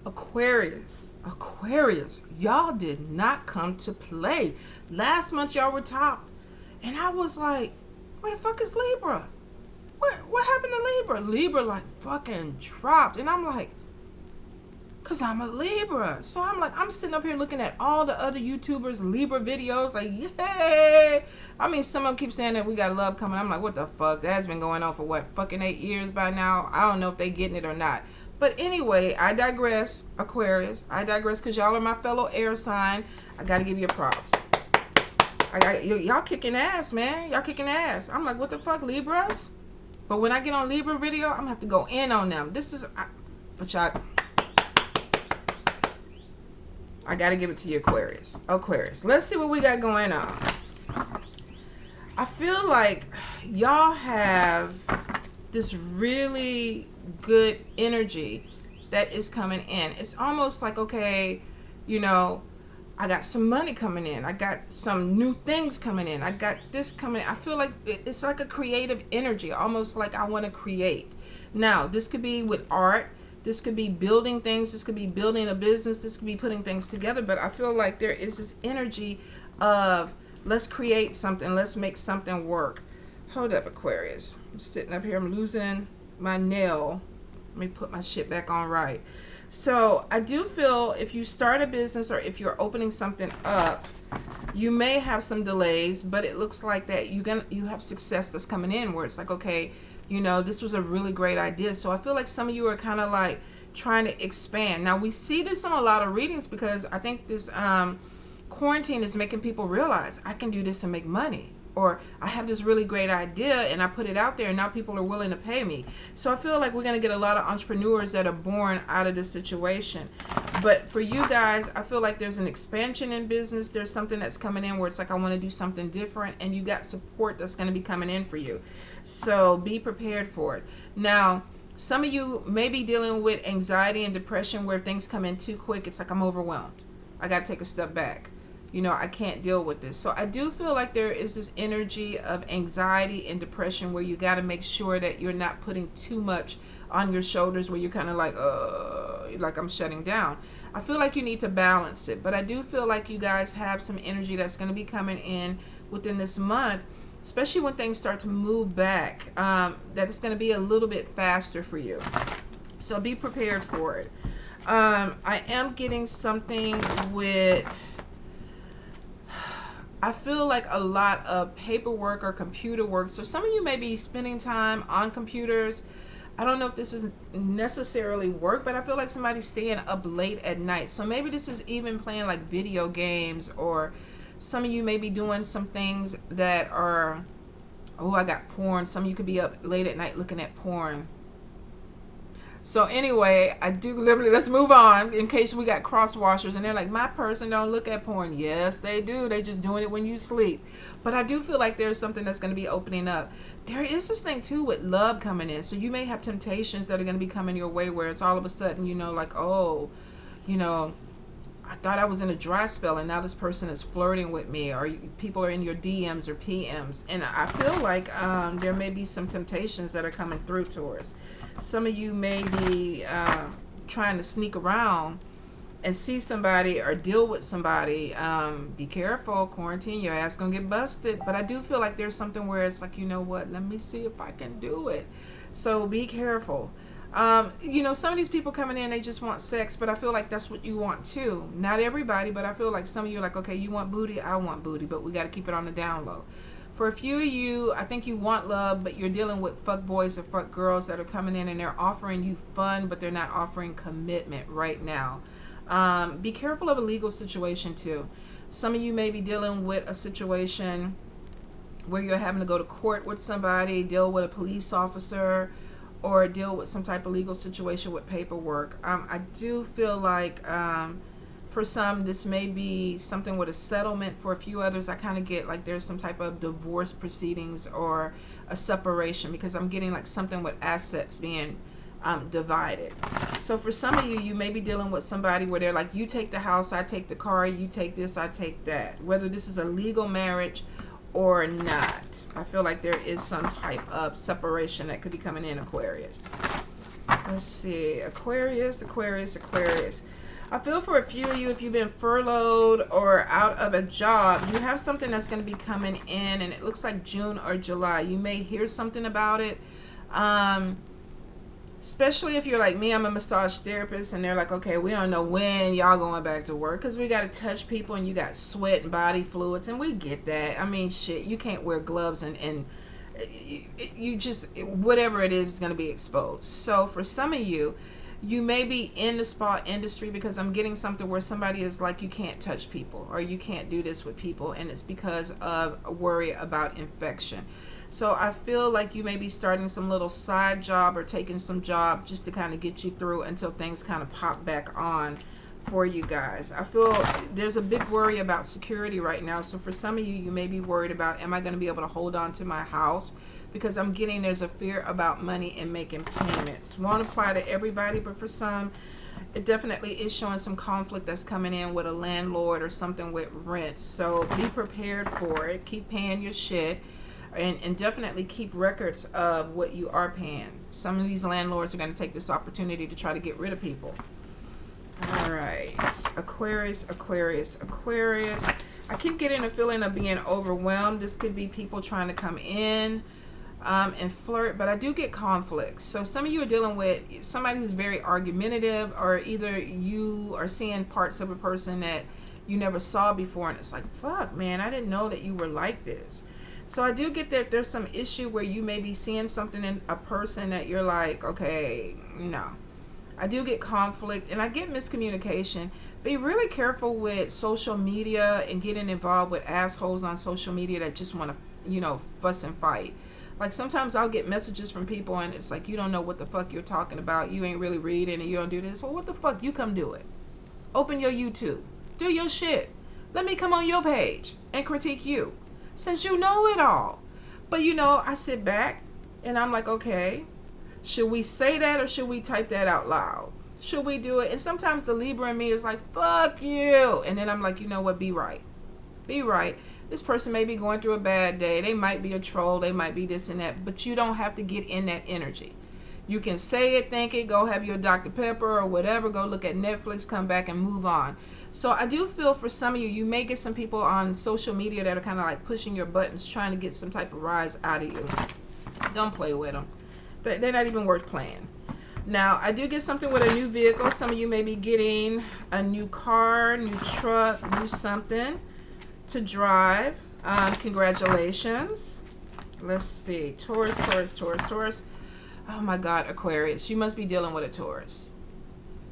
Aquarius, y'all did not come to play. Last month y'all were top, and I was like, where the fuck is Libra? What happened to Libra? Libra like fucking dropped, and I'm like, cause I'm a Libra. So I'm sitting up here looking at all the other YouTubers Libra videos, like, yay. I mean, some of them keep saying that we got love coming. I'm like, what the fuck? That has been going on for what, fucking 8 years by now? I don't know if they getting it or not. But anyway, I digress, Aquarius. I digress because y'all are my fellow air sign. I got to give you props. Y'all kicking ass, man. Y'all kicking ass. I'm like, what the fuck, Libras? But when I get on Libra video, I'm going to have to go in on them. I got to give it to you, Aquarius. Aquarius. Let's see what we got going on. I feel like y'all have this really good energy that is coming in. It's almost like, okay, you know, I got some money coming in. I got some new things coming in. I got this coming in. I feel like it's like a creative energy, almost like I want to create. Now, this could be with art. This could be building things. This could be building a business. This could be putting things together. But I feel like there is this energy of let's create something. Let's make something work. Hold up, Aquarius. I'm sitting up here. I'm losing my nail. Let me put my shit back on right. So I do feel if you start a business or if you're opening something up, you may have some delays, but it looks like that you have success that's coming in where it's like, okay, you know, this was a really great idea. So I feel like some of you are kind of like trying to expand. Now we see this in a lot of readings because I think this quarantine is making people realize I can do this and make money. Or I have this really great idea and I put it out there and now people are willing to pay me. So I feel like we're going to get a lot of entrepreneurs that are born out of this situation. But for you guys, I feel like there's an expansion in business. There's something that's coming in where it's like I want to do something different and you got support that's going to be coming in for you. So be prepared for it. Now, some of you may be dealing with anxiety and depression where things come in too quick. It's like I'm overwhelmed. I got to take a step back. You know, I can't deal with this. So I do feel like there is this energy of anxiety and depression where you got to make sure that you're not putting too much on your shoulders where you're kind of like I'm shutting down. I feel like you need to balance it. But I do feel like you guys have some energy that's going to be coming in within this month, especially when things start to move back, that it's going to be a little bit faster for you. So be prepared for it. I am getting something with... I feel like a lot of paperwork or computer work. So some of you may be spending time on computers. I don't know if this is necessarily work, but I feel like somebody's staying up late at night. So maybe this is even playing like video games, or some of you may be doing some things that are, oh, I got porn. Some of you could be up late at night looking at porn. So anyway, I do literally, let's move on in case we got cross-washers and they're like, my person don't look at porn. Yes, they do. They just doing it when you sleep. But I do feel like there's something that's going to be opening up. There is this thing too with love coming in. So you may have temptations that are going to be coming your way where it's all of a sudden, you know, like, oh, you know, I thought I was in a dry spell and now this person is flirting with me, or people are in your DMs or PMs. And I feel like there may be some temptations that are coming through to us. Some of you may be trying to sneak around and see somebody or deal with somebody. Be careful, quarantine, your ass gonna get busted. But I do feel like there's something where it's like, you know what, let me see if I can do it. So be careful. You know, some of these people coming in, they just want sex, but I feel like that's what you want too. Not everybody, but I feel like some of you are like, okay, you want booty, I want booty, but we got to keep it on the down low. For a few of you, I think you want love, but you're dealing with fuck boys or fuck girls that are coming in and they're offering you fun, but they're not offering commitment right now. Be careful of a legal situation too. Some of you may be dealing with a situation where you're having to go to court with somebody, deal with a police officer, or deal with some type of legal situation with paperwork. I do feel like for some, this may be something with a settlement. For a few others, I kind of get like there's some type of divorce proceedings or a separation, because I'm getting like something with assets being divided. So for some of you, you may be dealing with somebody where they're like, you take the house, I take the car, you take this, I take that. Whether this is a legal marriage or not, I feel like there is some type of separation that could be coming in, Aquarius. Let's see. Aquarius, Aquarius, Aquarius. I feel for a few of you, if you've been furloughed or out of a job, you have something that's going to be coming in, and it looks like June or July. You may hear something about it. Especially if you're like me, I'm a massage therapist, and they're like, okay, we don't know when y'all going back to work because we got to touch people and you got sweat and body fluids, and we get that. I mean, shit, you can't wear gloves and you just, whatever it is going to be exposed. So for some of you, you may be in the spa industry, because I'm getting something where somebody is like, you can't touch people or you can't do this with people, and it's because of a worry about infection. So I feel like you may be starting some little side job or taking some job just to kind of get you through until things kind of pop back on for you guys. I feel there's a big worry about security right now. So for some of you, you may be worried about, am I going to be able to hold on to my house? Because I'm getting, there's a fear about money and making payments. Won't apply to everybody, but for some, it definitely is showing some conflict that's coming in with a landlord or something with rent. So be prepared for it. Keep paying your shit. And definitely keep records of what you are paying. Some of these landlords are going to take this opportunity to try to get rid of people. All right. Aquarius, Aquarius, Aquarius. I keep getting a feeling of being overwhelmed. This could be people trying to come in and flirt, but I do get conflicts. So some of you are dealing with somebody who's very argumentative, or either you are seeing parts of a person that you never saw before, and it's like, fuck, man, I didn't know that you were like this. So I do get that there's some issue where you may be seeing something in a person that you're like, okay, no. I do get conflict, and I get miscommunication. Be really careful with social media and getting involved with assholes on social media that just want to, fuss and fight. Like sometimes I'll get messages from people and it's like, you don't know what the fuck you're talking about. You ain't really reading and you don't do this. Well, what the fuck? You come do it. Open your YouTube. Do your shit. Let me come on your page and critique you, since you know it all. But I sit back and I'm like, okay, should we say that or should we type that out loud? Should we do it? And sometimes the Libra in me is like, fuck you. And then I'm like, you know what? Be right. Be right. This person may be going through a bad day. They might be a troll. They might be this and that. But you don't have to get in that energy. You can say it, think it, go have your Dr. Pepper or whatever. Go look at Netflix, come back and move on. So I do feel for some of you, you may get some people on social media that are kind of like pushing your buttons, trying to get some type of rise out of you. Don't play with them. They're not even worth playing. Now, I do get something with a new vehicle. Some of you may be getting a new car, new truck, new something to drive. Congratulations. Let's see. Taurus, Taurus, Taurus, Taurus. Oh my God, Aquarius. You must be dealing with a Taurus.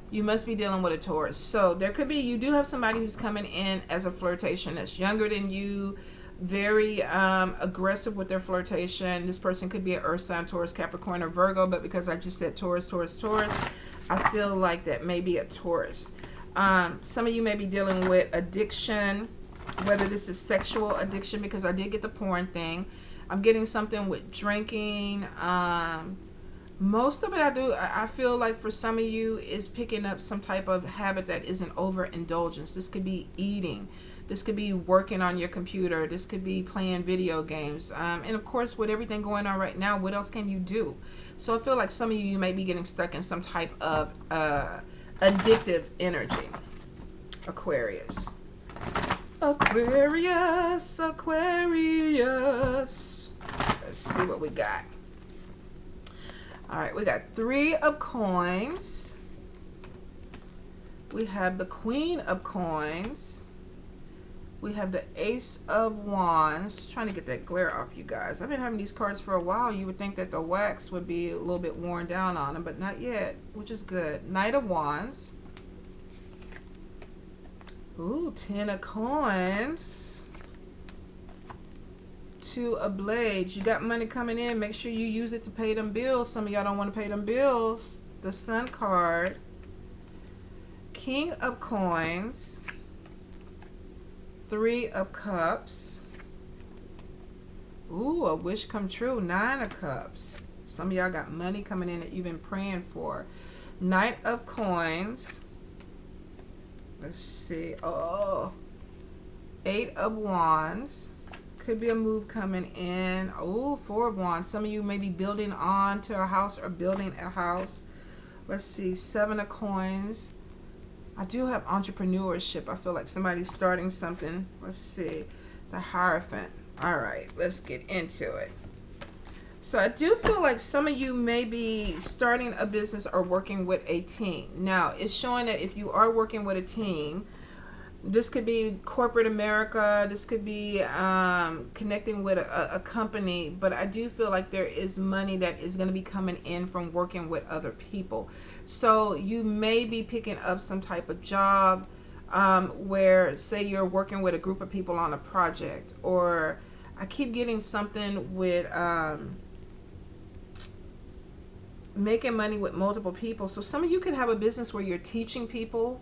You must be dealing with a Taurus. So there could be, you do have somebody who's coming in as a flirtation that's younger than you, very aggressive with their flirtation. This person could be an Earth sign, Taurus, Capricorn, or Virgo, but because I just said Taurus, Taurus, Taurus, I feel like that may be a Taurus. Some of you may be dealing with addiction, whether this is sexual addiction, because I did get the porn thing. I'm getting something with drinking. Most of it I feel like for some of you is picking up some type of habit that isn't overindulgence. This could be eating. This could be working on your computer. This could be playing video games. And of course, with everything going on right now, what else can you do? So I feel like some of you may be getting stuck in some type of addictive energy. Aquarius. Aquarius, Aquarius. Let's see what we got. All right, we got 3 of coins. We have the Queen of coins. We have the Ace of wands. Trying to get that glare off, you guys. I've been having these cards for a while. You would think that the wax would be a little bit worn down on them, but not yet, which is good. Knight of wands. Ooh, 10 of coins. 2 of blades. You got money coming in. Make sure you use it to pay them bills. Some of y'all don't want to pay them bills. The Sun card. King of coins. 3 of cups. Ooh, a wish come true. 9 of cups. Some of y'all got money coming in that you've been praying for. Knight of coins. Let's see. Oh, 8 of wands. Could be a move coming in. Oh, 4 of wands. Some of you may be building on to a house or building a house. Let's see, Seven of Coins. I do have entrepreneurship. I feel like somebody's starting something. Let's see, the Hierophant. All right, let's get into it. So I do feel like some of you may be starting a business or working with a team. Now, it's showing that if you are working with a team, this could be corporate America, this could be connecting with a company, but I do feel like there is money that is going to be coming in from working with other people. So you may be picking up some type of job where, say, you're working with a group of people on a project, or I keep getting something with making money with multiple people. So some of you could have a business where you're teaching people,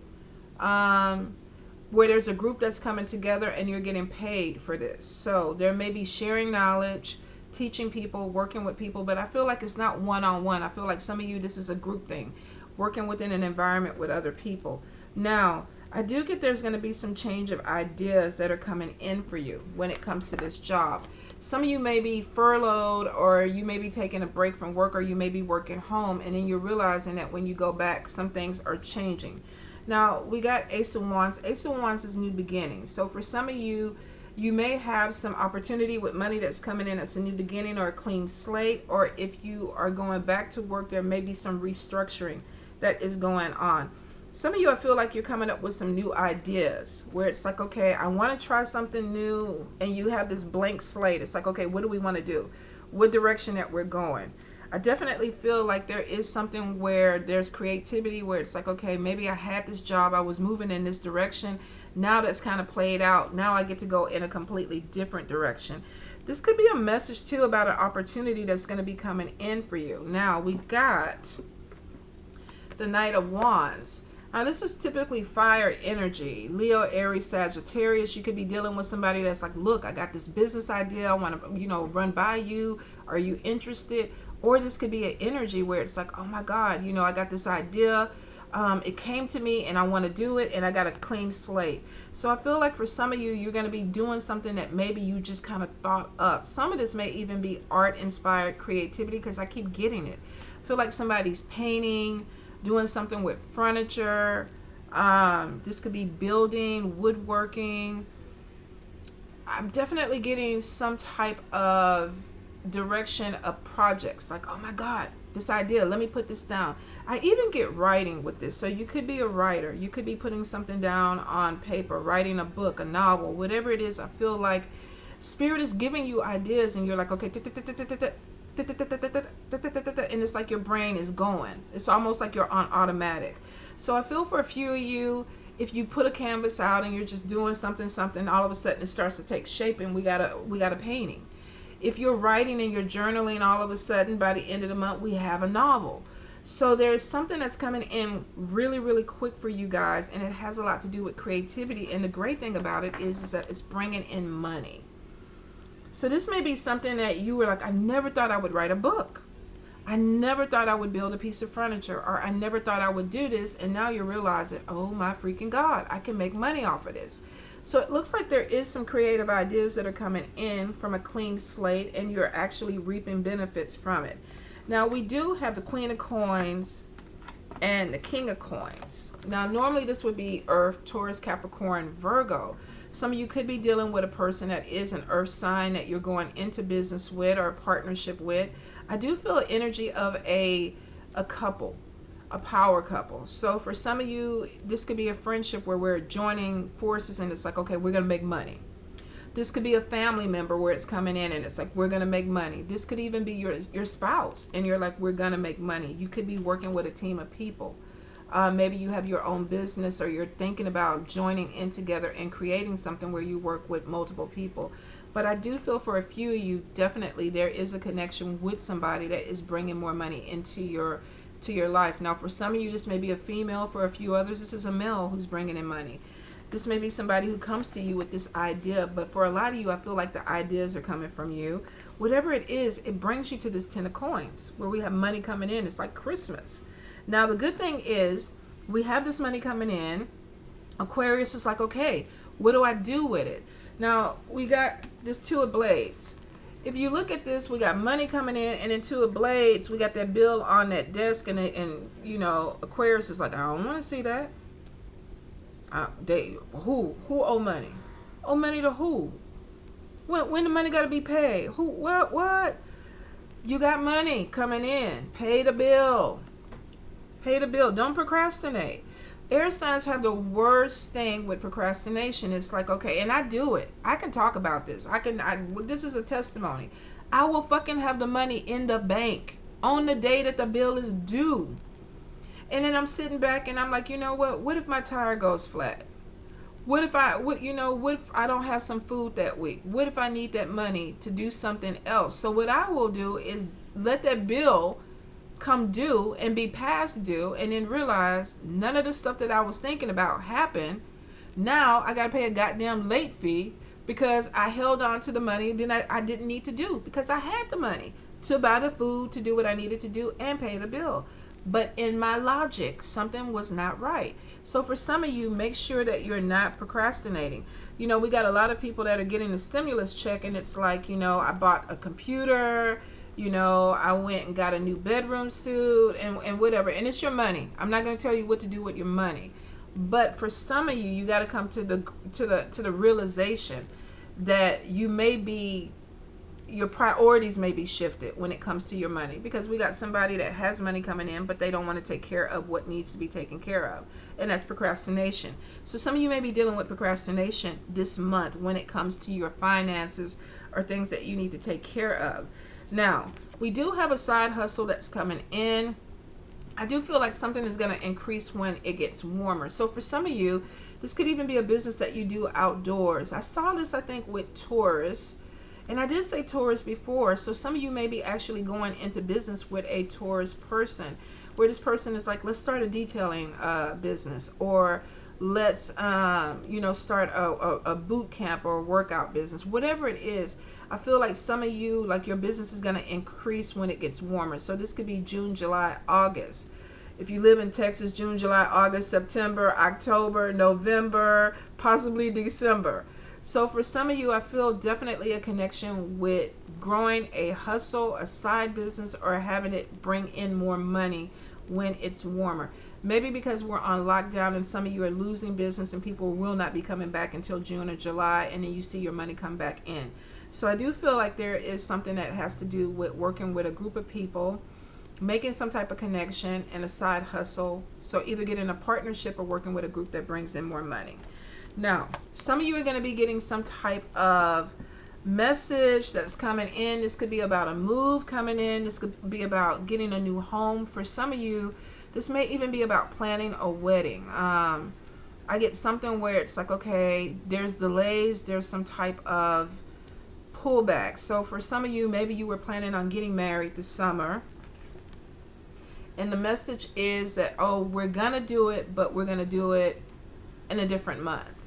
where there's a group that's coming together and you're getting paid for this. So there may be sharing knowledge, teaching people, working with people, but I feel like it's not one-on-one. I feel like some of you, this is a group thing, working within an environment with other people. Now, I do get there's going to be some change of ideas that are coming in for you when it comes to this job. Some of you may be furloughed, or you may be taking a break from work, or you may be working home, and then you're realizing that when you go back, some things are changing. Now, we got Ace of Wands. Ace of Wands is new beginnings. So for some of you, you may have some opportunity with money that's coming in as a new beginning or a clean slate. Or if you are going back to work, there may be some restructuring that is going on. Some of you, I feel like you're coming up with some new ideas where it's like, okay, I want to try something new, and you have this blank slate. It's like, okay, what do we want to do? What direction that we're going? I definitely feel like there is something where there's creativity, where it's like, okay, maybe I had this job, I was moving in this direction. Now that's kind of played out. Now I get to go in a completely different direction. This could be a message too about an opportunity that's going to be coming in for you. Now we got the Knight of Wands. Now this is typically fire energy. Leo, Aries, Sagittarius. You could be dealing with somebody that's like, look, I got this business idea. I want to, run by you. Are you interested? Or this could be an energy where it's like, oh my God, I got this idea. It came to me and I want to do it, and I got a clean slate. So I feel like for some of you, you're going to be doing something that maybe you just kind of thought up. Some of this may even be art-inspired creativity, because I keep getting it. I feel like somebody's painting, doing something with furniture. This could be building, woodworking. I'm definitely getting some type of direction of projects, like, oh my God, this idea, let me put this down. I even get writing with this. So you could be a writer, you could be putting something down on paper, writing a book, a novel, whatever it is. I feel like Spirit is giving you ideas, and you're like, okay, and it's like your brain is going. It's almost like you're on automatic. So I feel for a few of you, if you put a canvas out and you're just doing something, all of a sudden it starts to take shape, and we got a painting. If you're writing and you're journaling, all of a sudden by the end of the month we have a novel. So there's something that's coming in really, really quick for you guys, and it has a lot to do with creativity. And the great thing about it is that it's bringing in money. So this may be something that you were like, I never thought I would write a book. I never thought I would build a piece of furniture, or I never thought I would do this. And now you're realizing, oh my freaking God, I can make money off of this. So it looks like there is some creative ideas that are coming in from a clean slate, and you're actually reaping benefits from it. Now we do have the Queen of Coins and the King of Coins. Now normally this would be Earth, Taurus, Capricorn, Virgo. Some of you could be dealing with a person that is an Earth sign that you're going into business with or a partnership with. I do feel an energy of a couple, a power couple. So for some of you, this could be a friendship where we're joining forces, and it's like, okay, we're going to make money. This could be a family member where it's coming in and it's like, we're going to make money. This could even be your spouse, and you're like, we're going to make money. You could be working with a team of people. Maybe you have your own business, or you're thinking about joining in together and creating something where you work with multiple people. But I do feel for a few of you, definitely there is a connection with somebody that is bringing more money into your life. Now for some of you, this may be a female. For a few others, this is a male who's bringing in money. This may be somebody who comes to you with this idea, but for a lot of you, I feel like the ideas are coming from you. Whatever it is, it brings you to this 10 of coins where we have money coming in. It's like Christmas. Now the good thing is we have this money coming in. Aquarius is like, okay, what do I do with it? Now we got this 2 of blades, if you look at this, we got money coming in, and in Two of Blades, we got that bill on that desk, and Aquarius is like, I don't want to see that. Who owe money? Owe money to who? When the money got to be paid? Who? What? You got money coming in. Pay the bill. Pay the bill. Don't procrastinate. Air signs have the worst thing with procrastination. It's like, okay, and I do it. I can talk about this. This is a testimony. I will fucking have the money in the bank on the day that the bill is due. And then I'm sitting back and I'm like, you know what? What if my tire goes flat? What if I don't have some food that week? What if I need that money to do something else? So what I will do is let that bill come due and be past due, and then realize none of the stuff that I was thinking about happened. Now I gotta pay a goddamn late fee because I held on to the money that I didn't need to do, because I had the money to buy the food, to do what I needed to do, and pay the bill. But in my logic, something was not right. So for some of you, make sure that you're not procrastinating. We got a lot of people that are getting a stimulus check, and it's like, I bought a computer, I went and got a new bedroom suit and whatever. And it's your money. I'm not going to tell you what to do with your money. But for some of you, you got to come to the realization that your priorities may be shifted when it comes to your money, because we got somebody that has money coming in, but they don't want to take care of what needs to be taken care of. And that's procrastination. So some of you may be dealing with procrastination this month when it comes to your finances or things that you need to take care of. Now, we do have a side hustle that's coming in. I do feel like something is going to increase when it gets warmer. So for some of you, this could even be a business that you do outdoors. I saw this, I think, with Taurus. And I did say Taurus before. So some of you may be actually going into business with a Taurus person, where this person is like, let's start a detailing business, or let's start a boot camp or a workout business, whatever it is. I feel like some of you, like, your business is going to increase when it gets warmer. So this could be June, July, August. If you live in Texas, June, July, August, September, October, November, possibly December. So for some of you, I feel definitely a connection with growing a hustle, a side business, or having it bring in more money when it's warmer. Maybe because we're on lockdown and some of you are losing business and people will not be coming back until June or July, and then you see your money come back in. So I do feel like there is something that has to do with working with a group of people, making some type of connection and a side hustle. So either getting a partnership or working with a group that brings in more money. Now, some of you are going to be getting some type of message that's coming in. This could be about a move coming in. This could be about getting a new home. For some of you, this may even be about planning a wedding. I get something where it's like, okay, there's delays, there's some type of pullback. So for some of you, maybe you were planning on getting married this summer, and the message is that, oh, we're gonna do it, but we're gonna do it in a different month,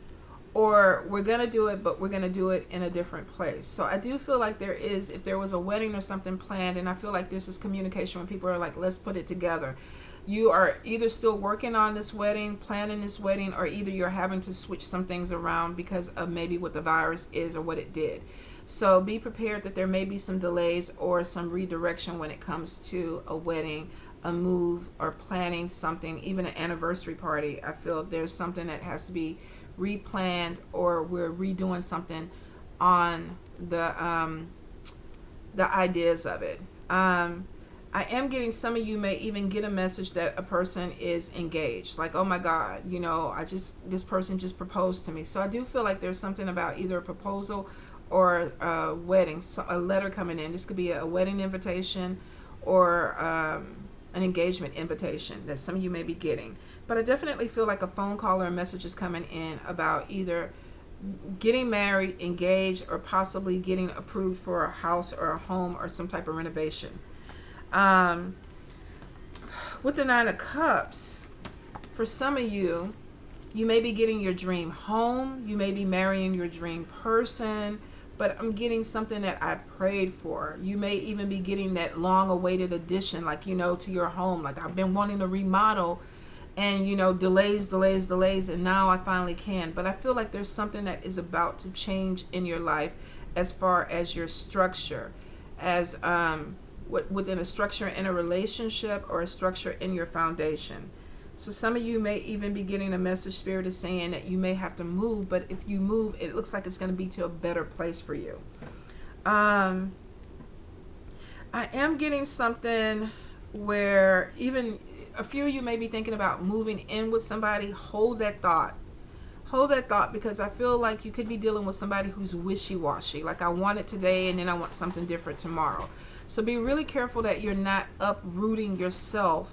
or we're gonna do it, but we're gonna do it in a different place. So I do feel like if there was a wedding or something planned, and I feel like this is communication when people are like, let's put it together. You are either still working on this wedding, planning this wedding, or either you're having to switch some things around because of maybe what the virus is or what it did. So be prepared that there may be some delays or some redirection when it comes to a wedding, a move, or planning something, even an anniversary party. I feel there's something that has to be replanned, or we're redoing something on the ideas of it. I am getting, some of you may even get a message that a person is engaged. Like, oh my God, this person just proposed to me. So I do feel like there's something about either a proposal or a wedding, a letter coming in. This could be a wedding invitation or an engagement invitation that some of you may be getting. But I definitely feel like a phone call or a message is coming in about either getting married, engaged, or possibly getting approved for a house or a home or some type of renovation. With the 9 of Cups, for some of you, you may be getting your dream home, you may be marrying your dream person, but I'm getting something that I prayed for. You may even be getting that long-awaited addition, like, to your home. Like, I've been wanting to remodel, and, delays, and now I finally can. But I feel like there's something that is about to change in your life as far as your structure, as within a structure in a relationship or a structure in your foundation. So some of you may even be getting a message. Spirit is saying that you may have to move, but if you move, it looks like it's going to be to a better place for you. I am getting something where even a few of you may be thinking about moving in with somebody. Hold that thought. Hold that thought, because I feel like you could be dealing with somebody who's wishy-washy. Like, I want it today and then I want something different tomorrow. So be really careful that you're not uprooting yourself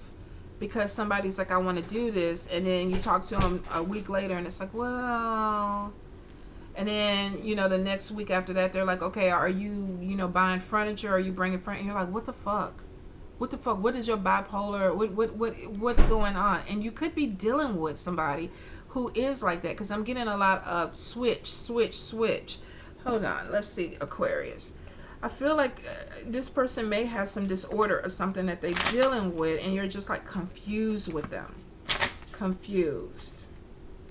because somebody's like, I want to do this. And then you talk to them a week later and it's like, well... And then, the next week after that, they're like, okay, are you, buying furniture? Are you bringing furniture? And you're like, what the fuck? What the fuck? What is your bipolar? What's going on? And you could be dealing with somebody who is like that, because I'm getting a lot of switch. Hold on. Let's see, Aquarius. I feel like this person may have some disorder or something that they're dealing with, and you're just like confused with them. Confused.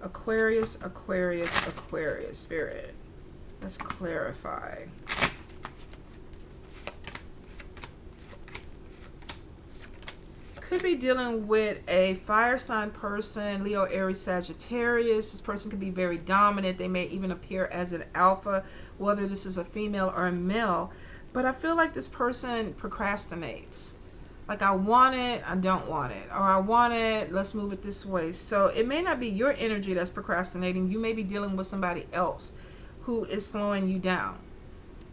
Aquarius, Spirit. Let's clarify. Could be dealing with a fire sign person, Leo, Aries, Sagittarius. This person could be very dominant. They may even appear as an alpha, whether this is a female or a male. But I feel like this person procrastinates. Like, I want it, I don't want it. Or I want it, let's move it this way. So it may not be your energy that's procrastinating. You may be dealing with somebody else who is slowing you down.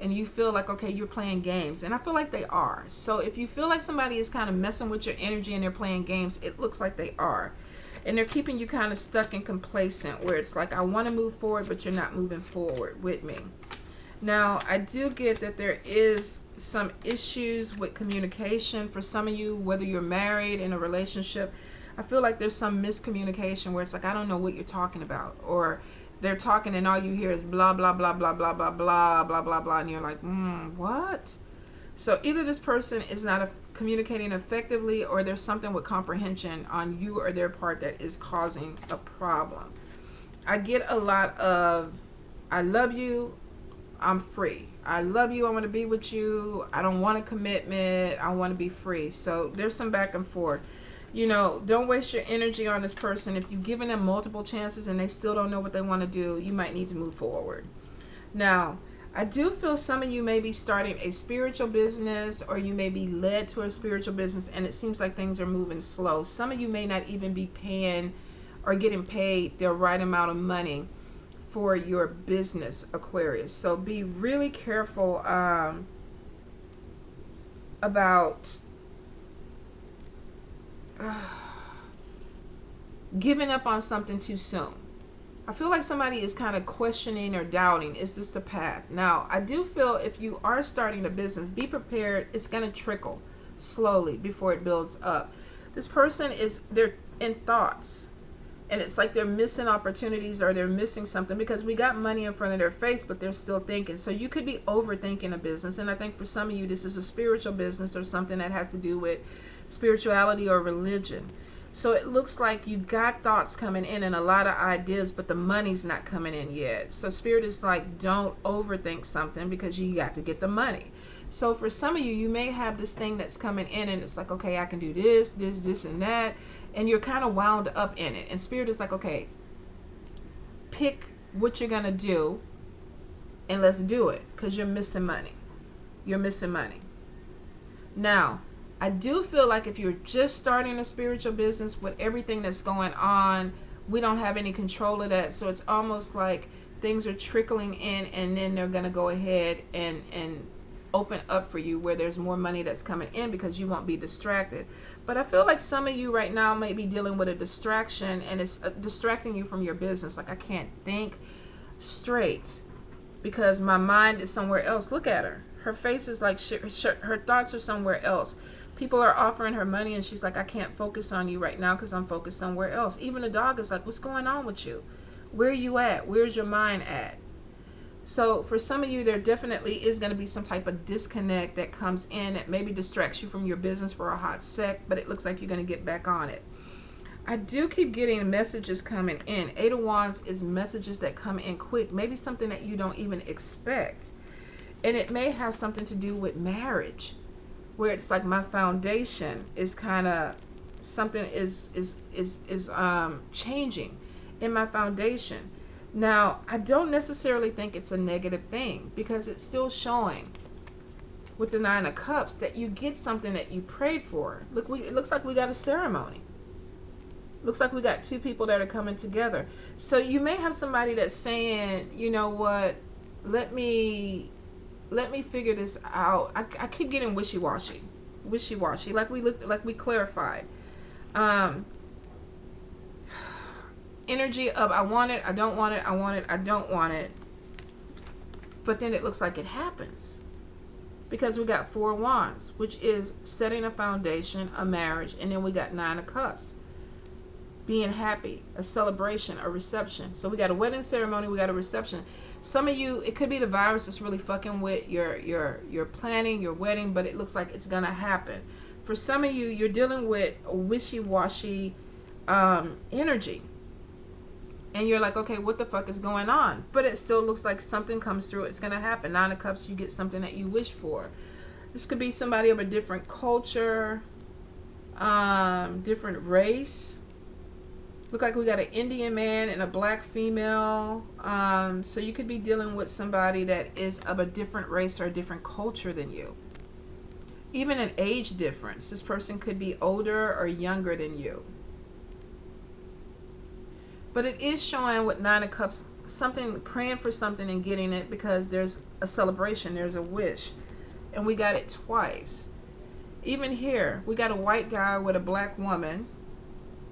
And you feel like, okay, you're playing games. And I feel like they are. So if you feel like somebody is kind of messing with your energy and they're playing games, it looks like they are. And they're keeping you kind of stuck and complacent, where it's like, I want to move forward, but you're not moving forward with me. Now, I do get that there is some issues with communication for some of you, whether you're married, in a relationship. I feel like there's some miscommunication where it's like, I don't know what you're talking about. Or they're talking and all you hear is blah, blah, blah, blah, blah, blah, blah, blah, blah, blah. And you're like, what? So either this person is not communicating effectively, or there's something with comprehension on you or their part that is causing a problem. I get a lot of, I love you, I'm free. I love you, I want to be with you, I don't want a commitment, I want to be free. So there's some back and forth. Don't waste your energy on this person. If you've given them multiple chances and they still don't know what they want to do, you might need to move forward. Now, I do feel some of you may be starting a spiritual business, or you may be led to a spiritual business, and it seems like things are moving slow. Some of you may not even be paying or getting paid the right amount of money for your business, Aquarius. So be really careful about giving up on something too soon. I feel like somebody is kind of questioning or doubting, is this the path? Now, I do feel if you are starting a business, be prepared. It's going to trickle slowly before it builds up. This person they're in thoughts. And it's like they're missing opportunities, or they're missing something, because we got money in front of their face, but they're still thinking. So you could be overthinking a business. And I think for some of you, this is a spiritual business or something that has to do with spirituality or religion. So it looks like you got thoughts coming in and a lot of ideas, but the money's not coming in yet. So Spirit is like, don't overthink something, because you got to get the money. So for some of you, you may have this thing that's coming in and it's like, okay, I can do this, and that. And you're kind of wound up in it. And Spirit is like, okay, pick what you're going to do and let's do it, because you're missing money. You're missing money. Now, I do feel like if you're just starting a spiritual business with everything that's going on, we don't have any control of that. So it's almost like things are trickling in, and then they're going to go ahead and open up for you where there's more money that's coming in, because you won't be distracted. But I feel like some of you right now may be dealing with a distraction, and it's distracting you from your business. Like, I can't think straight because my mind is somewhere else. Look at her. Her face is like, her thoughts are somewhere else. People are offering her money, and she's like, I can't focus on you right now because I'm focused somewhere else. Even the dog is like, what's going on with you? Where are you at? Where's your mind at? So for some of you, there definitely is going to be some type of disconnect that comes in that maybe distracts you from your business for a hot sec, but it looks like you're going to get back on it. I do keep getting messages coming in. 8 of Wands is messages that come in quick, maybe something that you don't even expect. And it may have something to do with marriage, where it's like my foundation is kind of something is changing in my foundation. Now, I don't necessarily think it's a negative thing, because it's still showing with the Nine of Cups that you get something that you prayed for. Look, it looks like we got a ceremony. Looks like we got two people that are coming together. So you may have somebody that's saying, you know what, let me figure this out. I keep getting wishy-washy, like we clarified. Energy of I want it, I don't want it, I want it, I don't want it. But then it looks like it happens, because we got Four Wands, which is setting a foundation, a marriage, and then we got Nine of Cups, being happy, a celebration, a reception. So we got a wedding ceremony, we got a reception. Some of you, it could be the virus that's really fucking with your planning, your wedding, but it looks like it's gonna happen. For some of you, you're dealing with a wishy-washy energy. And you're like, okay, what the fuck is going on? But it still looks like something comes through. It's going to happen. Nine of Cups, you get something that you wish for. This could be somebody of a different culture, different race. Look like we got an Indian man and a black female. So you could be dealing with somebody that is of a different race or a different culture than you. Even an age difference. This person could be older or younger than you. But it is showing with Nine of Cups, something, praying for something and getting it, because there's a celebration, there's a wish. And we got it twice. Even here, we got a white guy with a black woman.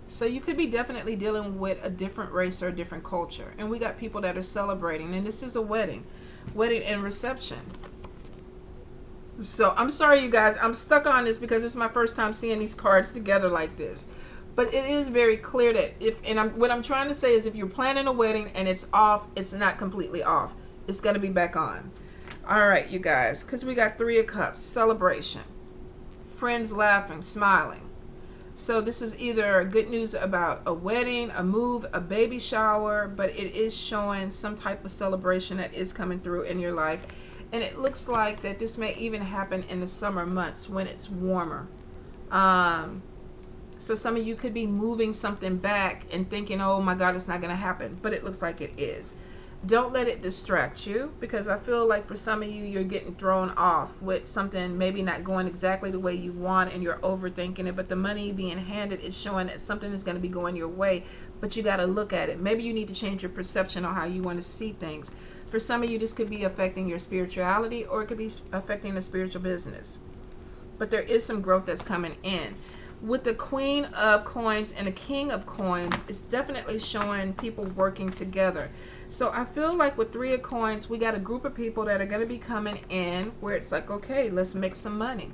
So you could be definitely dealing with a different race or a different culture. And we got people that are celebrating. And this is a wedding and reception. So I'm sorry, you guys. I'm stuck on this because it's my first time seeing these cards together like this. But it is very clear that what I'm trying to say is, if you're planning a wedding and it's off, it's not completely off. It's going to be back on. All right, you guys, because we got Three of Cups, celebration, friends laughing, smiling. So this is either good news about a wedding, a move, a baby shower, but it is showing some type of celebration that is coming through in your life. And it looks like that this may even happen in the summer months when it's warmer. So some of you could be moving something back and thinking, oh my God, it's not going to happen. But it looks like it is. Don't let it distract you, because I feel like for some of you, you're getting thrown off with something maybe not going exactly the way you want, and you're overthinking it. But the money being handed is showing that something is going to be going your way, but you got to look at it. Maybe you need to change your perception on how you want to see things. For some of you, this could be affecting your spirituality, or it could be affecting a spiritual business. But there is some growth that's coming in. With the Queen of Coins and the King of Coins, it's definitely showing people working together. So I feel like with Three of Coins, we got a group of people that are going to be coming in where it's like, okay, let's make some money.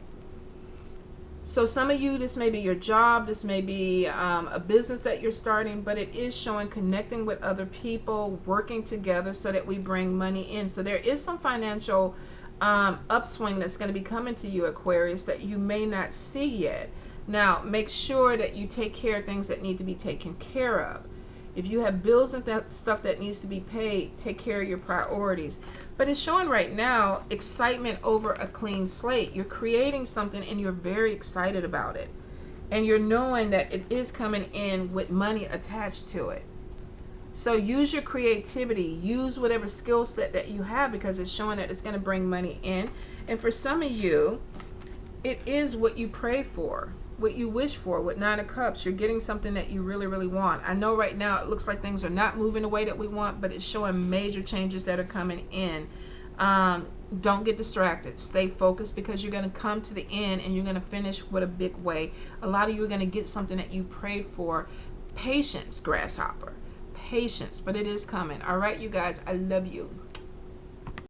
So some of you, this may be your job, this may be a business that you're starting, but it is showing connecting with other people, working together so that we bring money in. So there is some financial upswing that's going to be coming to you, Aquarius, that you may not see yet. Now, make sure that you take care of things that need to be taken care of. If you have bills and stuff that needs to be paid, take care of your priorities. But it's showing right now excitement over a clean slate. You're creating something and you're very excited about it. And you're knowing that it is coming in with money attached to it. So use your creativity. Use whatever skill set that you have, because it's showing that it's going to bring money in. And for some of you, it is what you pray for, what you wish for. With Nine of Cups, you're getting something that you really, really want. I know right now it looks like things are not moving the way that we want, but it's showing major changes that are coming in. Don't get distracted. Stay focused, because you're going to come to the end and you're going to finish with a big way. A lot of you are going to get something that you prayed for. Patience, grasshopper. Patience, but it is coming. All right, you guys, I love you.